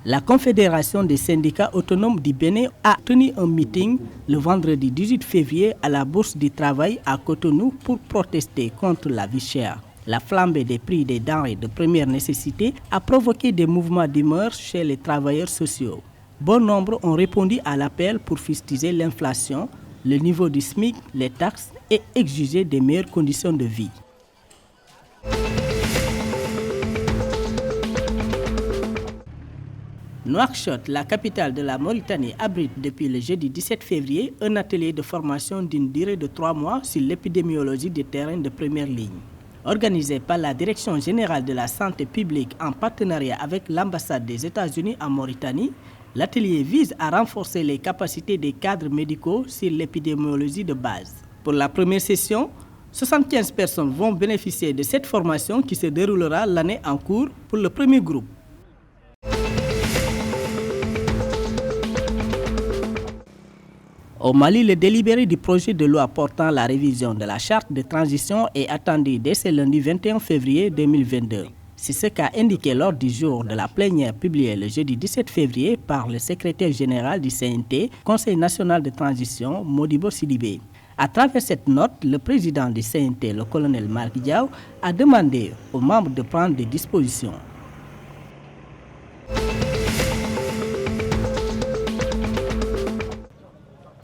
La Confédération des syndicats autonomes du Bénin a tenu un meeting le vendredi 18 février à la Bourse du Travail à Cotonou pour protester contre la vie chère. La flambée des prix des denrées de première nécessité a provoqué des mouvements d'humeur chez les travailleurs sociaux. Bon nombre ont répondu à l'appel pour fustiger l'inflation, le niveau du SMIC, les taxes et exiger des meilleures conditions de vie. Nouakchott, la capitale de la Mauritanie, abrite depuis le jeudi 17 février un atelier de formation d'une durée de 3 mois sur l'épidémiologie des terrains de première ligne. Organisé par la Direction générale de la santé publique en partenariat avec l'ambassade des États-Unis en Mauritanie, l'atelier vise à renforcer les capacités des cadres médicaux sur l'épidémiologie de base. Pour la première session, 75 personnes vont bénéficier de cette formation qui se déroulera l'année en cours pour le premier groupe. Au Mali, le délibéré du projet de loi portant la révision de la charte de transition est attendu dès ce lundi 21 février 2022. C'est ce qu'a indiqué lors du jour de la plénière publiée le jeudi 17 février par le secrétaire général du CNT, Conseil national de transition, Modibo Sidibé. À travers cette note, le président du CNT, le colonel Marc Diaw, a demandé aux membres de prendre des dispositions.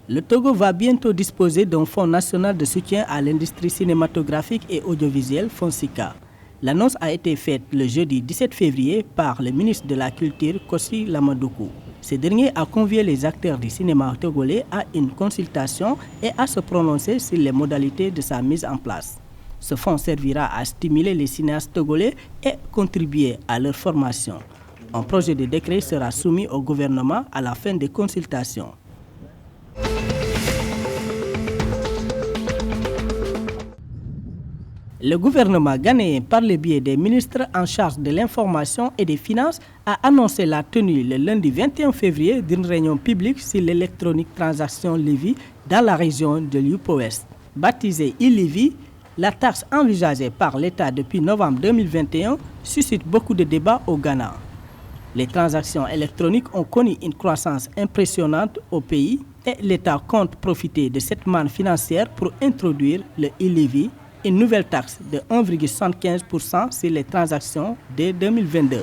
Le Togo va bientôt disposer d'un fonds national de soutien à l'industrie cinématographique et audiovisuelle, FONSICA. L'annonce a été faite le jeudi 17 février par le ministre de la Culture, Kossi Lamadoukou. Ce dernier a convié les acteurs du cinéma togolais à une consultation et à se prononcer sur les modalités de sa mise en place. Ce fonds servira à stimuler les cinéastes togolais et contribuer à leur formation. Un projet de décret sera soumis au gouvernement à la fin des consultations. Le gouvernement ghanéen, par le biais des ministres en charge de l'information et des finances, a annoncé la tenue le lundi 21 février d'une réunion publique sur l'électronique transaction Levy dans la région de l'Upo-Ouest. Baptisée e-Levy, la taxe envisagée par l'État depuis novembre 2021 suscite beaucoup de débats au Ghana. Les transactions électroniques ont connu une croissance impressionnante au pays et l'État compte profiter de cette manne financière pour introduire le e-Levy, une nouvelle taxe de 1,75% sur les transactions dès 2022.